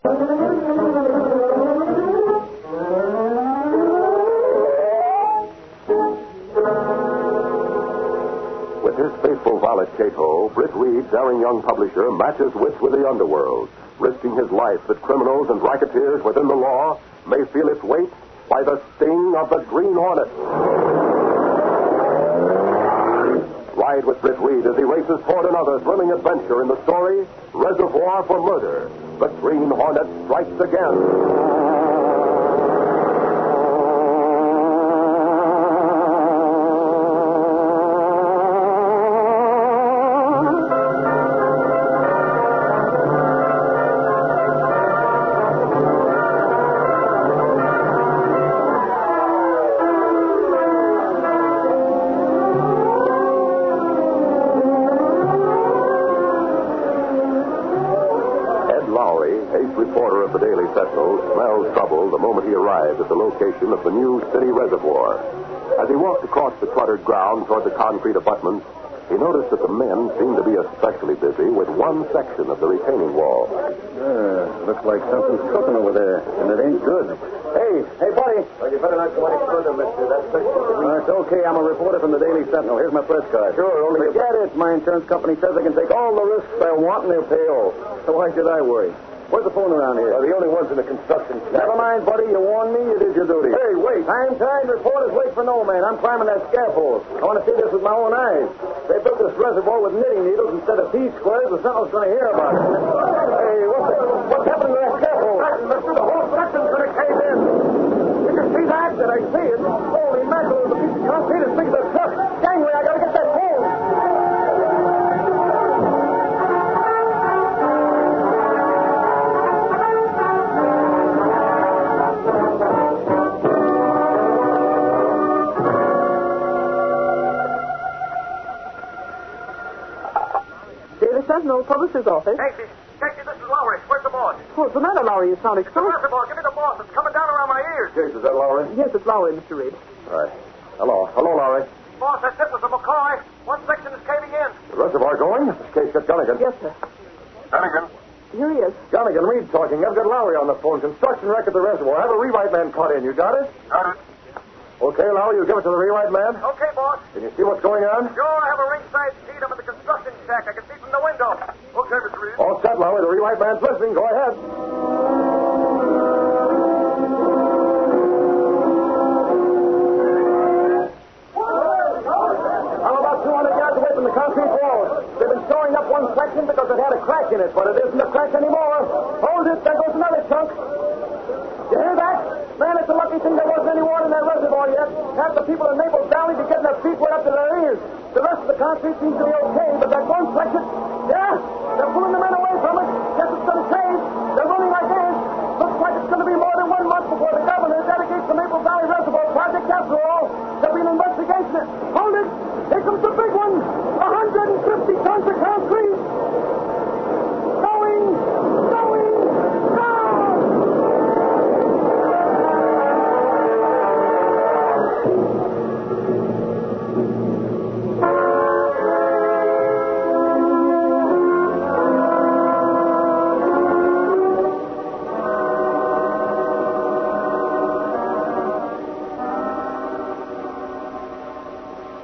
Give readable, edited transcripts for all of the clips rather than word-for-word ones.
With his faithful valet Cato, Britt Reid, daring young publisher, matches wits with the underworld, risking his life that criminals and racketeers within the law may feel its weight by the sting of the Green Hornet. Ride with Britt Reid as he races toward another thrilling adventure in the story, Reservoir for Murder. The Green Hornet strikes again. Reporter of the Daily Sentinel smelled trouble the moment he arrived at the location of the new city reservoir. As he walked across the cluttered ground toward the concrete abutments, he noticed that the men seemed to be especially busy with one section of the retaining wall. Looks like something's cooking over there, and it ain't good. Hey, buddy. Well, you better not go any further, mister. That's It's okay. I'm a reporter from the Daily Sentinel. Here's my press card. Sure, only... Forget it. My insurance company says I can take all the risks I want, and they'll pay all. So why should I worry? Where's the phone around here? The only ones in the construction shack. Never mind, buddy. You warned me. You did your duty. Hey, wait. I'm tired. Reporters wait for no man. I'm climbing that scaffold. I want to see this with my own eyes. They built this reservoir with knitting needles instead of T-squares. The Sentinel's going to hear about it. Hey, what's happening to that scaffold? The whole section's going to cave in. You can see that? Did I see it? Holy mackerel. The piece of concrete as big as a truck. Gangway, I got to get that pole. Sentinel, publisher's office. Casey, this is Lowry. Where's the boss? What's the matter, Lowry? You sound The excited. reservoir. Give me the boss. It's coming down around my ears. Case, is that Lowry? Yes, it's Lowry, Mr. Reid. All right. Hello, Lowry. Boss, that's it with the McCoy. One section is caving in. The reservoir going? This case got Gunnigan. Yes, sir. Gunnigan. Here he is. Gunnigan, Reed talking. I've got Lowry on the phone. Construction wreck at the reservoir. Have a rewrite man cut in. You got it? Got it. Okay, Lowry, you give it to the rewrite man. Okay, boss. Can you see what's going on? Sure, I have a ringside seat up at the construction shack. I can see from the window. Okay, Mr. Reed. All set, Lowry. The rewrite man's listening. Go ahead. I'm about 200 yards away from the concrete walls. They've been showing up one section because it had a crack in it, but it isn't a crack anymore. Hold it. There goes another chunk. You hear that? Man, it's a lucky thing there wasn't any water in that reservoir yet. Half the people in Naples Valley be getting their feet wet up to their ears. The rest of the concrete seems to be okay, but that one section, they're pulling the men away from it. Guess it's going to cave. They're running like ants. Looks like it's going to be more than 1 month before the governor dedicates the Maple Valley Reservoir project after all. There'll be an investigation. Hold it. Here comes the big one. 150 tons of concrete. Going.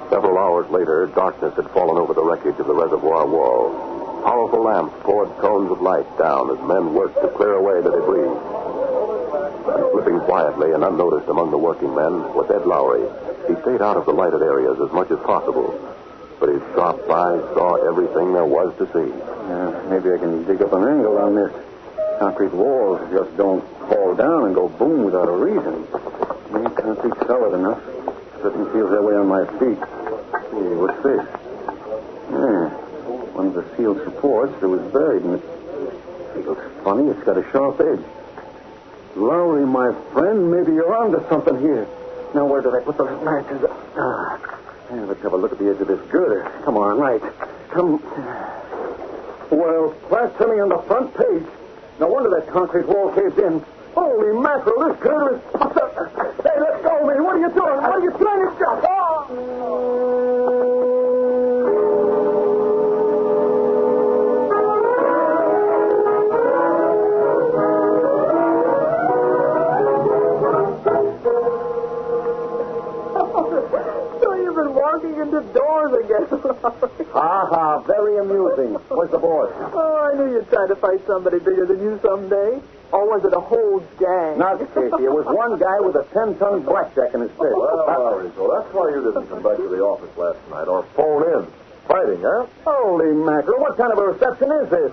Several hours later, darkness had fallen over the wreckage of the reservoir wall. Powerful lamps poured cones of light down as men worked to clear away the debris. And slipping quietly and unnoticed among the working men was Ed Lowry. He stayed out of the lighted areas as much as possible, but his sharp eyes saw everything there was to see. Maybe I can dig up an angle on this. Concrete walls just don't fall down and go boom without a reason. Concrete's solid enough. Certainly feels that way on my feet. Hey, what's this? One of the steel supports that was buried in it. Feels funny. It's got a sharp edge. Lowry, my friend, maybe you're onto something here. Now, where did I put those matches? Let's have a look at the edge of this girder. Come on, right. Come. Well, blasphemy on the front page. No wonder that concrete wall caved in. Holy mackerel, this girder is... Hey, let go of me. What are you doing? What are you trying to do? ha. Very amusing. Where's the boss? Oh, I knew you'd try to fight somebody bigger than you someday. Or was it a whole gang? Not Casey. It was one guy with a 10-ton blackjack in his fist. Well, so that's why you didn't come back to the office last night or phone in. Fighting, huh? Holy mackerel. What kind of a reception is this?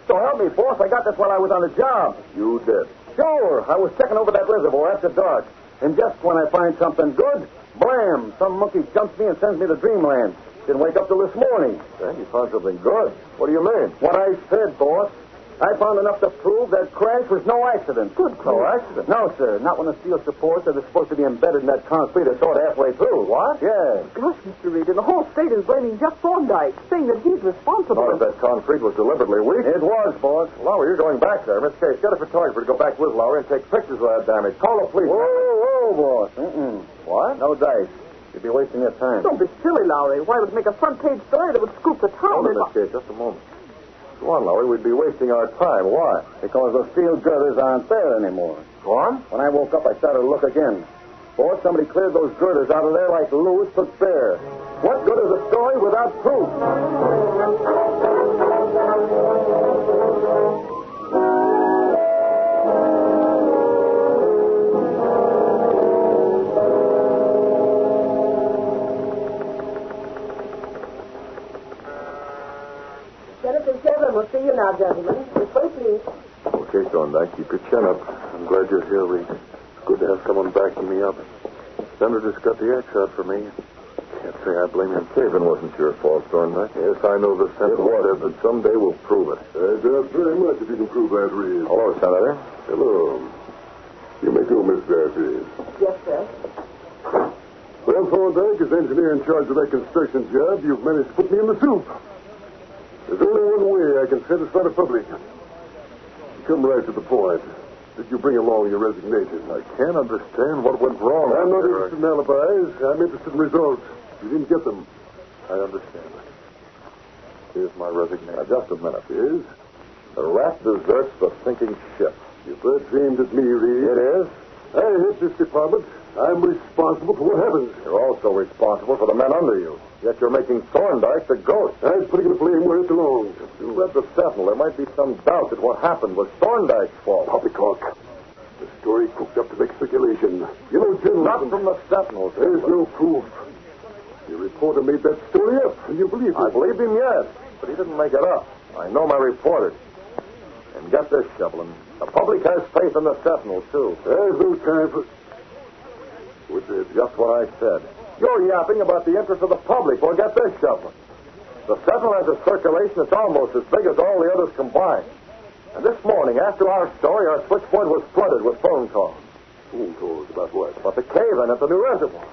So help me, boss. I got this while I was on the job. You did. Sure. I was checking over that reservoir after dark. And just when I find something good, blam, some monkey jumps me and sends me to dreamland. Didn't wake up till this morning. Then you found something good. What do you mean? What I said, boss. I found enough to prove that crash was no accident. Good. No accident? No, sir. Not when the steel supports are supposed to be embedded in that concrete are sort of halfway through. What? Yeah. Gosh, Mr. Reid, and the whole state is blaming Jeff Thorndyke, saying that he's responsible. Not if that concrete was deliberately weak. It was, boss. Lowry, you're going back there. Miss Case, get a photographer to go back with Lowry and take pictures of that damage. Call the police. Whoa, boss. What? No dice. You'd be wasting your time. Don't be silly, Lowry. Why would make a front-page story that would scoop the town? Hold it, Miss Case, just a moment. Go on, Lowry. We'd be wasting our time. Why? Because the steel girders aren't there anymore. Go on. When I woke up, I started to look again. Boss, somebody cleared those girders out of there like Lewis took bear. What good is a story without proof? We'll see you now, gentlemen. This way, please. Okay, Thorndyke, keep your chin up. I'm glad you're here, Reed. It's good to have someone backing me up. Senator just got the axe out for me. Can't say I blame him. Cave-in wasn't your fault, Thorndyke. Yes, I know the Sentinel said, but someday we'll prove it. Very much if you can prove that, Reed. Hello, Senator. Hello. You may go, Miss Darcy. Yes, sir. Well, Thorndyke, as engineer in charge of that construction job, you've managed to put me in the soup. There's only one way I can satisfy the public. Come right to the point. Did you bring along your resignation? I can't understand what went wrong. I'm not interested in alibis. I'm interested in results. You didn't get them. I understand. Here's my resignation. Now, just a minute. Yes? The rat deserts the sinking ship. If that's aimed at me, Reed. It is? I hate this department. I'm responsible for what happens. You're also responsible for the men under you. Yet you're making Thorndyke the ghost. I'm putting the blame where it belongs. You read the Sentinel. There might be some doubt that what happened was Thorndyke's fault. Poppycock. The story cooked up to make speculation. You know, gentlemen... Not from the Sentinel. There's no proof. The reporter made that story up, and you believe it. I believed him, yes. But he didn't make it up. I know my reporters. And get this, Shevlin. The public has faith in the Sentinel, too. There's no time for... Which is just what I said. You're yapping about the interest of the public. Well, get this, Shevlin. The Sentinel has a circulation that's almost as big as all the others combined. And this morning, after our story, our switchboard was flooded with phone calls. Phone calls about what? About the cave-in at the new reservoir.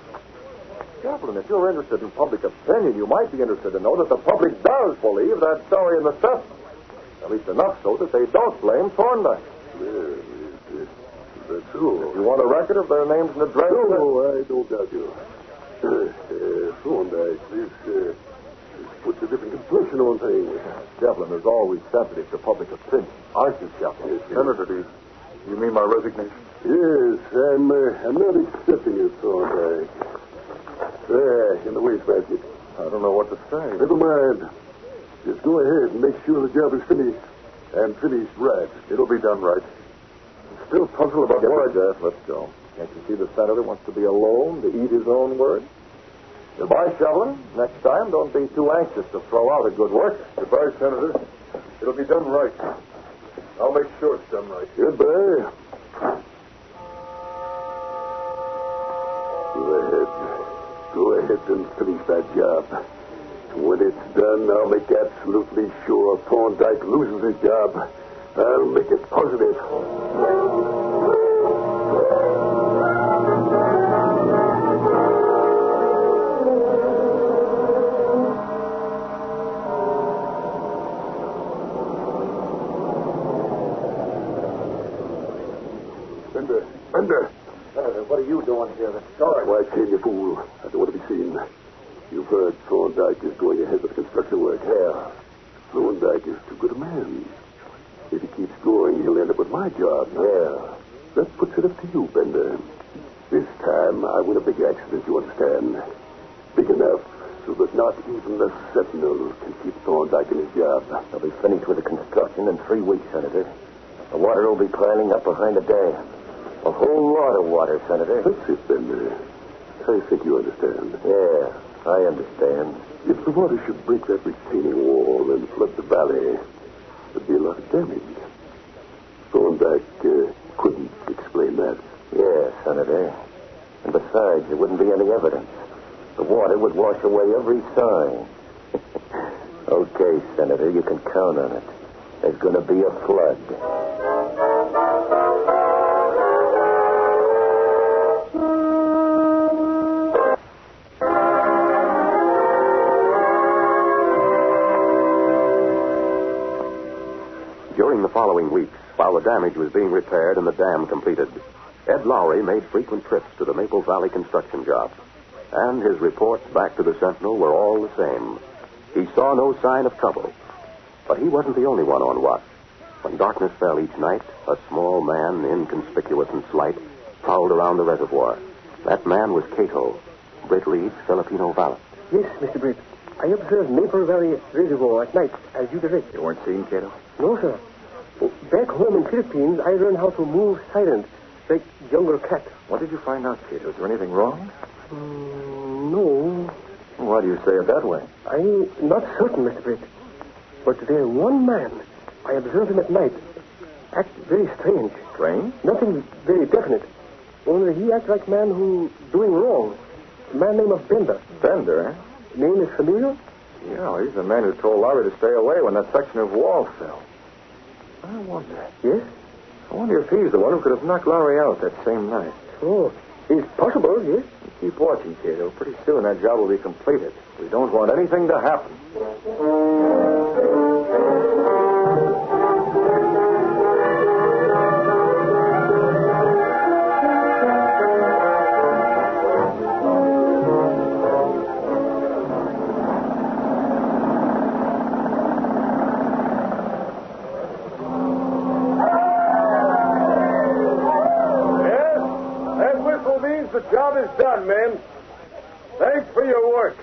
Shevlin, if you're interested in public opinion, you might be interested to know that the public does believe that story in the Sentinel. At least enough so that they don't blame Thorndyke. That's so. If you want a record of their names and addresses... No, I don't doubt you. Thorndyke, this puts a different complexion on things. Shevlin is always sensitive to public opinion. Aren't you, Shevlin? Yes, Senator, do you mean my resignation? Yes, I'm not accepting it, Thorndyke. There, in the wastebasket. I don't know what to say. Never mind. Just go ahead and make sure the job is finished. And finished right. It'll be done right. I'm still puzzled about what... Jeff, let's go. Can't you see the senator wants to be alone, to eat his own words? Goodbye, Shevlin. Next time, don't be too anxious to throw out a good worker. Goodbye, Senator. It'll be done right. I'll make sure it's done right. Goodbye. Go ahead and finish that job. When it's done, I'll make absolutely sure Thorndyke loses his job. I'll make it positive. Bender. What are you doing here? The story. Why came you, fool? I don't want to be seen. You've heard Thorndyke is going ahead with the construction work. Yeah. Thorndyke is too good a man. If he keeps going, he'll end up with my job. Yeah. That puts it up to you, Bender. This time, I want a big accident, you understand. Big enough so that not even the Sentinel can keep Thorndyke in his job. They'll be finished with the construction in 3 weeks, Senator. The water will be piling up behind the dam. A whole lot of water, Senator. That's it, then. I think you understand. Yeah, I understand. If the water should break that retaining wall and flood the valley, there'd be a lot of damage. Thorndyke couldn't explain that. Yeah, Senator. And besides, there wouldn't be any evidence. The water would wash away every sign. Okay, Senator, you can count on it. There's going to be a flood. During the following weeks, while the damage was being repaired and the dam completed, Ed Lowry made frequent trips to the Maple Valley construction job. And his reports back to the Sentinel were all the same. He saw no sign of trouble. But he wasn't the only one on watch. When darkness fell each night, a small man, inconspicuous and slight, prowled around the reservoir. That man was Cato, Britt Reid's Filipino valet. Yes, Mr. Britt. I observed Maple Valley Reservoir at night, as you direct. You weren't seen, Cato? No, sir. Back home in Philippines, I learned how to move silent, like jungle cat. What did you find out, Cato? Is there anything wrong? No. Why do you say it that way? I'm not certain, Mr. Britt. But there's one man. I observed him at night. Act very strange. Strange? Nothing very definite. Only he acts like a man who's doing wrong. A man named Bender. Bender, eh? Name is familiar? Yeah, he's the man who told Lowry to stay away when that section of wall fell. I wonder. Yes? I wonder if he's the one who could have knocked Lowry out that same night. Oh, it's possible, yes. Keep watching, Cato. Pretty soon that job will be completed. We don't want anything to happen. The job is done, men. Thanks for your work.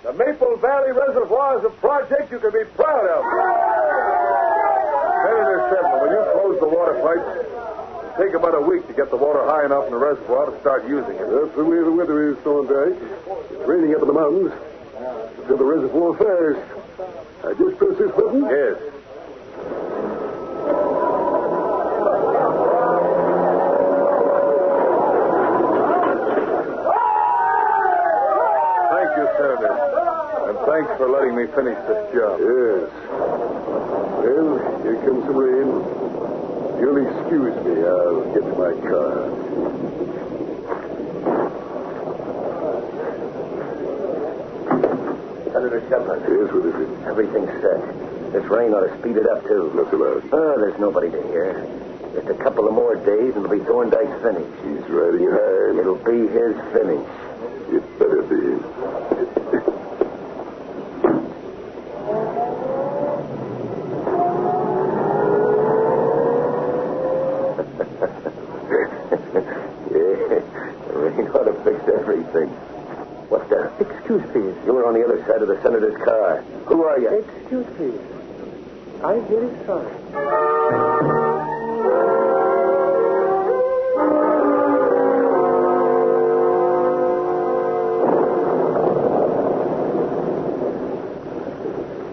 The Maple Valley Reservoir is a project you can be proud of. Senator Sentinel, will you close the water pipes? It'll take about a week to get the water high enough in the reservoir to start using it. That's the way the weather is, Thorndyke. It's raining up in the mountains until the reservoir fires. I just press this button? Yes. Senator, and thanks for letting me finish this job. Yes. Well, here comes some rain. You'll excuse me. I'll get to my car. Senator Shepard. Yes, what is it? Everything's set. This rain ought to speed it up, too. Not so loud. There's nobody to hear. Just a couple of more days and it'll be Thorndyke's finish. He's riding high. It'll be his finish. It better be. What's that? Excuse, please. You were on the other side of the senator's car. Who are you? Excuse, please. I'm very sorry.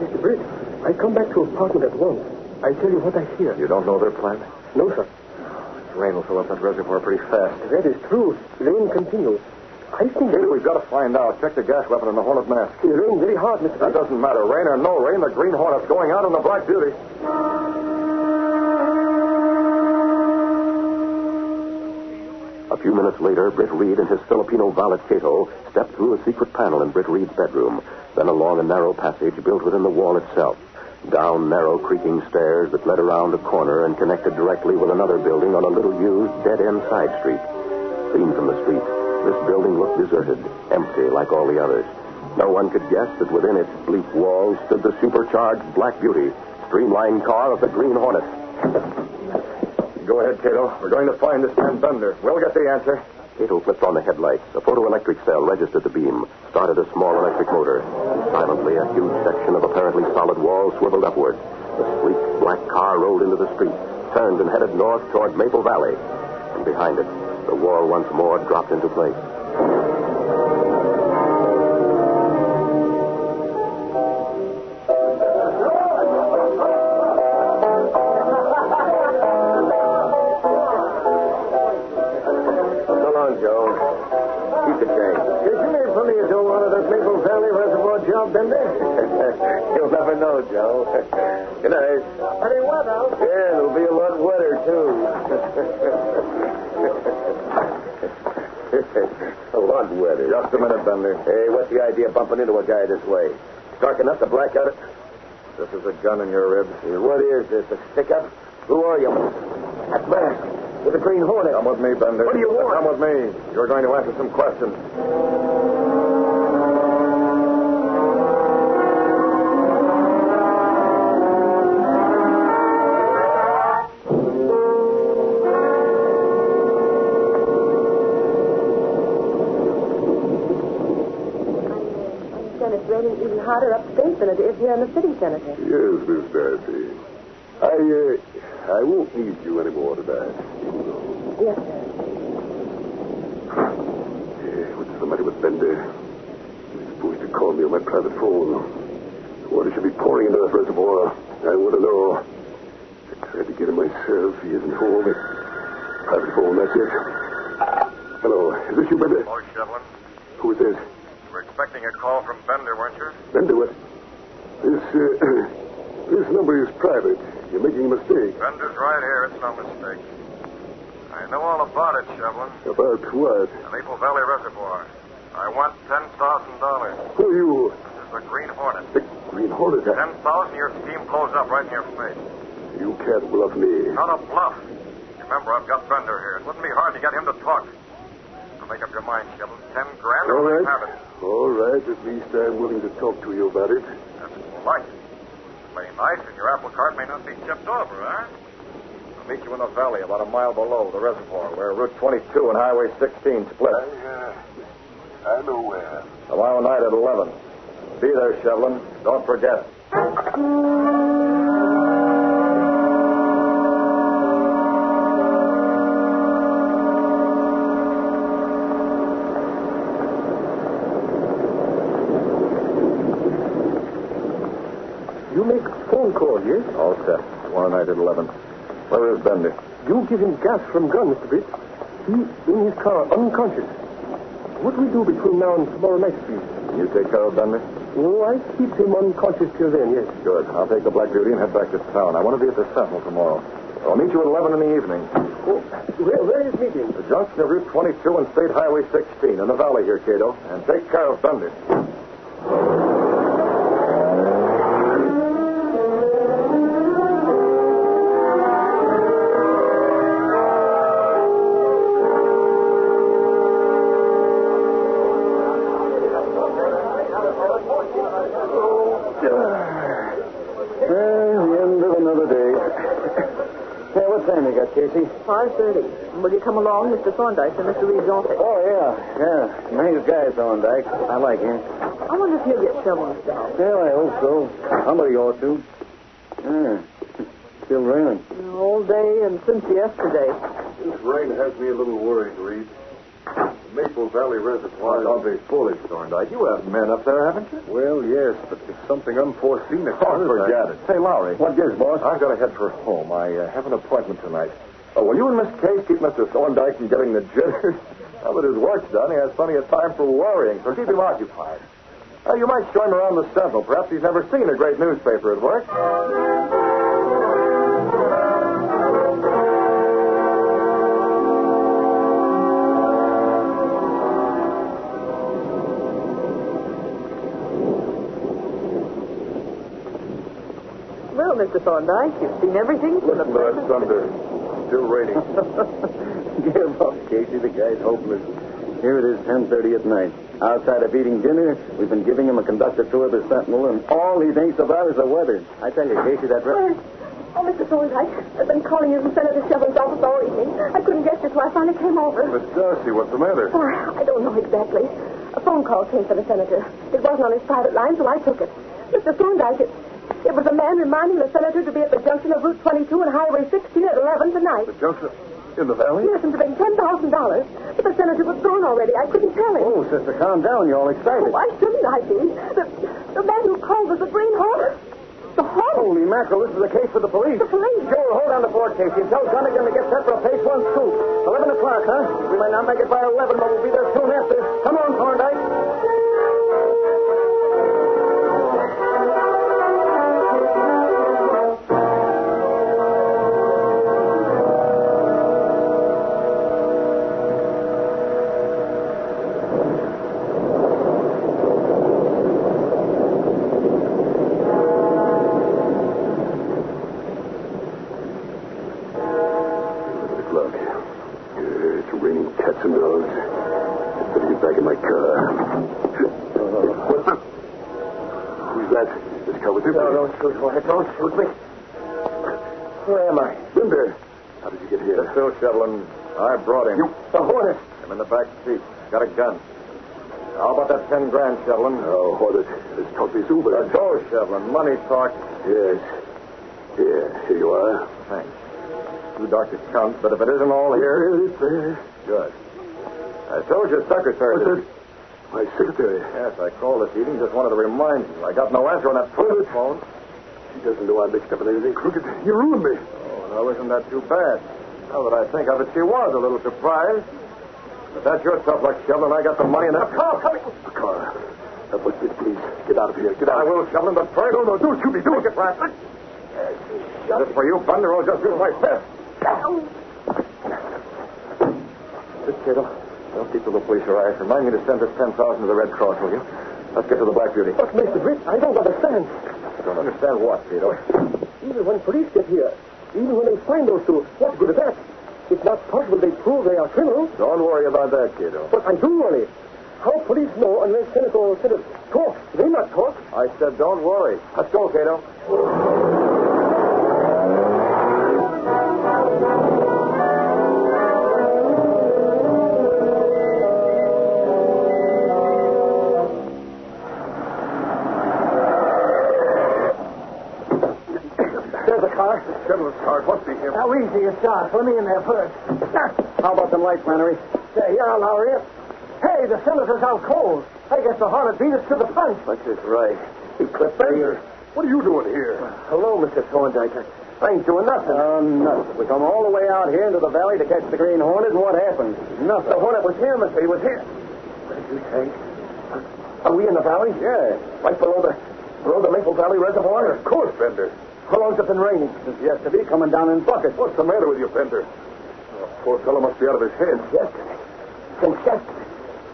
Mr. Britt, I come back to apartment at once. I tell you what I hear. You don't know their plan? No, sir. Rain will fill up that reservoir pretty fast. That is true. Rain continues. I think... Hey, we've got to find out. Check the gas weapon and the Hornet mask. It rains very hard, Mr. That doesn't matter. Rain or no rain, the Green Hornet's going out on the Black Beauty. A few minutes later, Britt Reid and his Filipino valet Cato stepped through a secret panel in Britt Reid's bedroom, then along a narrow passage built within the wall itself, down narrow creaking stairs that led around a corner and connected directly with another building on a little-used, dead-end side street. Seen from the street, this building looked deserted, empty like all the others. No one could guess that within its bleak walls stood the supercharged Black Beauty, streamlined car of the Green Hornet. Go ahead, Cato. We're going to find this man Bender. We'll get the answer. Cato flipped on the headlights. A photoelectric cell registered the beam, started a small electric motor. Silently, a huge section of apparently solid wall swiveled upward. The sleek black car rolled into the street, turned and headed north toward Maple Valley. And behind it, the wall once more dropped into place. You'll never know, Joe. Good night. Pretty wet out. Yeah, it'll be a lot wetter, too. A lot wetter. Just a minute, Bender. Hey, what's the idea of bumping into a guy this way? Dark enough to black out it? This is a gun in your ribs. Hey, what is this, a stick-up? Who are you? That mask with a Green Hornet. Come with me, Bender. What do you want? Come with me. You're going to answer some questions. It's raining even harder upstate than it is here in the city, Senator. Yes, Miss Darcy. I won't need you anymore tonight. Yes, sir. What's the matter with Bender? He's supposed to call me on my private phone. Water should be pouring into that reservoir. I want to know. I tried to get him myself. He isn't home. Private phone, that's it. Hello, is this you, Bender? Hello, Shevlin. Who is this? You were expecting a call from Bender, weren't you? Bender, what? This number is private. You're making a mistake. Bender's right here. It's no mistake. I know all about it, Shevlin. About what? The Maple Valley Reservoir. I want $10,000. Who are you? This is the Green Hornet. The Green Hornet? 10,000, your scheme blows up right in your face. You can't bluff me. Not a bluff. Remember, I've got Bender here. It wouldn't be hard to get him to talk. So make up your mind, Shevlin. $10,000 All or right. have it. All right. At least I'm willing to talk to you about it. That's polite. Play nice, and your apple cart may not be tipped over, huh? I'll meet you in the valley about a mile below the reservoir, where Route 22 and Highway 16 split. I know where. Tomorrow night at 11. Be there, Shevlin. Don't forget. You make phone calls, yes? All set. Tomorrow night at 11. Where is Bender? You give him gas from gun, Mr. Britt. He in his car, unconscious. What do we do between now and tomorrow night, please? You take care of Bender? Oh, I keep him unconscious till then, yes. Good. I'll take the Black Beauty and head back to town. I want to be at the Sentinel tomorrow. I'll meet you at 11 in the evening. Oh, where is meeting? The junction of Route 22 and State Highway 16 in the valley here, Cato. And take care of Bender. Casey? 5:30. Will you come along, Mr. Thorndyke, to Mr. Reed's office? Oh, yeah. Nice guy, Thorndyke. I like him. I wonder if he'll get Shevlin's job. Well, I hope so. Somebody ought to. Still raining. All day and since yesterday. This rain has me a little worried, Reed. Maple Valley Reservoir. Don't be foolish, Thorndyke. You have men up there, haven't you? Well, yes, but if something unforeseen occurs... Forget it. Say, Lowry. What gives, boss? I've got to head for home. I have an appointment tonight. Oh, will you and Miss Case keep Mr. Thorndyke from getting the jitters? Now that his work's done, he has plenty of time for worrying, so keep him occupied. You might show him around the Sentinel. Perhaps he's never seen a great newspaper at work. Well, Mr. Thorndyke, you've seen everything from the Listen to that present. thunder. Still raining. Give up, Casey. The guy's hopeless. Here it is, 10:30 at night. Outside of eating dinner, we've been giving him a conductor tour of the Sentinel, and all he thinks about is the weather. I tell you, Casey, that... Oh, Mr. Thorndyke, I've been calling you from Senator Shevlin's office all evening. I couldn't get you, so I finally came over. Miss Darcy, what's the matter? Oh, I don't know exactly. A phone call came for the senator. It wasn't on his private line, so I took it. Mr. Thorndyke, it was a man reminding the senator to be at the junction of Route 22 and Highway 16 at 11 tonight. The junction in the valley? Yes, and to bring $10,000. But the senator was gone already. I couldn't tell him. Oh, sister, calm down. You're all excited. Why shouldn't I be? The man who called was the Green Hornet. The Hornet? Holy mackerel, this is a case for the police. The police? Joel, hold on the board, Casey, and tell Gunnigan to get set for a page 1 scoop. 11 o'clock, huh? We may not make it by 11, but we'll be there soon after. Come on, Thorndyke. Don't shoot me. Where am I? In there. How did you get here? Still shoveling. I brought him. The Hornet. I'm in the back seat. Got a gun. How about that 10 grand, Shovelin? Oh, Hornet. Let's talk this over. Let's go, Shovelin. Money talk. Yes. Here you are. Thanks. Too dark to count, but if it isn't all here... It's there. Good. I told your secretary... What's that? My secretary. Yes, I called this evening. Just wanted to remind you. I got no answer on that phone. She doesn't know I mixed up in anything crooked. You ruined me. Oh, now, isn't that too bad? Now that I think of it, she was a little surprised. But that's your tough luck, Shovelin. I got the money in that car. The car. But please, get out of here. Get out. I will, Shovelin, but first... No, don't shoot me. Don't get right. Is this for you, Thunder, or just use my fist? This kiddo. Don't keep the police your eyes. Remind me to send this 10,000 to the Red Cross, will you? Let's get to the Black Beauty. But, Mr. Britt, I don't understand. I don't understand what, Tito? Even when police get here, even when they find those two, what good is that? It's not possible they prove they are criminals. Don't worry about that, kiddo. But I do worry. How police know unless Senator or Senate talk? They not talk. I said don't worry. Let's go, Cato. Gentleman's car. It must be him. How easy you start. Let me in there first. How about some light, Flannery? Say, yeah, Lowry. Hey, the senator's out cold. I guess the Hornet beat us to the punch. That's just right. He clipped Bender, what are you doing here? Hello, Mr. Thorndyke. I ain't doing nothing. Nothing. We come all the way out here into the valley to catch the Green Hornet, and what happened? Nothing. The Hornet was here, mister. He was here. What did you say? Are we in the valley? Yeah. Right below the Maple Valley Reservoir? Of course, Bender. How long's it been raining? Since yesterday, coming down in buckets. What's the matter with you, Bender? Oh, poor fellow must be out of his head. Yesterday. Since yesterday.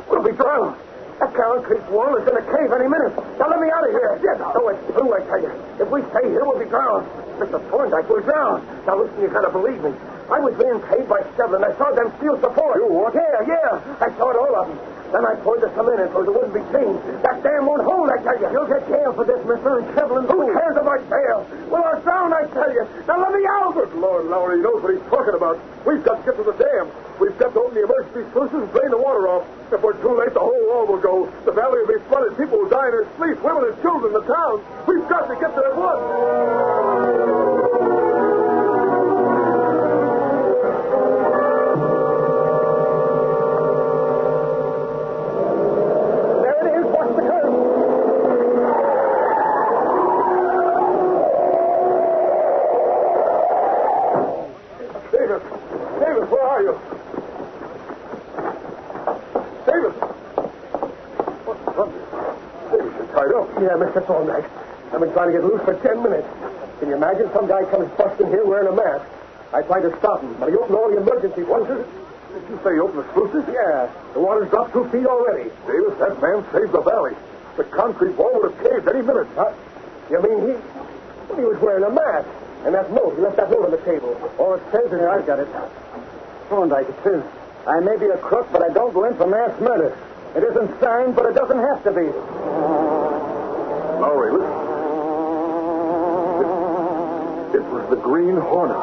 We'll be drowned. That concrete wall is in a cave any minute. Now let me out of here. Yes. Oh, it's true, I tell you. If we stay here, we'll be drowned. Mr. Thorndyke, we're drowned. Now listen, you gotta believe me. I was being paid by Shovelin. I saw them steal support. You what? Yeah. I saw it all of them. Then I poured the cement in so it wouldn't be seen. That dam won't hold, I tell you. You'll get jailed for this, mister, and Shovelin. Who cares about jail? Well, I'll drown, I tell you. Now let me out. Good Lord, Lowry, he knows what he's talking about. We've got to get to the dam. We've got to open the emergency sluices and drain the water off. If we're too late, the whole wall will go. The valley will be flooded. People will die in their sleep. Women and children in the town. We've got to get there at once. Davis, where are you? Davis! What thunder? Davis, you're tied up. Yeah, Mr. Thorndyke. I've been trying to get loose for 10 minutes. Can you imagine some guy comes busting here wearing a mask? I tried to stop him, but he opened all the emergency sluices. Did you say you opened the sluices? Yeah. The water's dropped 2 feet already. Davis, that man saved the valley. The concrete wall would have caved any minute. Huh? You mean he was wearing a mask? And that note, he left that note on the table. All it says in here, I've got it. Thorndyke, it says, I may be a crook, but I don't go in for mass murder. It isn't signed, but it doesn't have to be. Lowry, listen. It was the Green Hornet.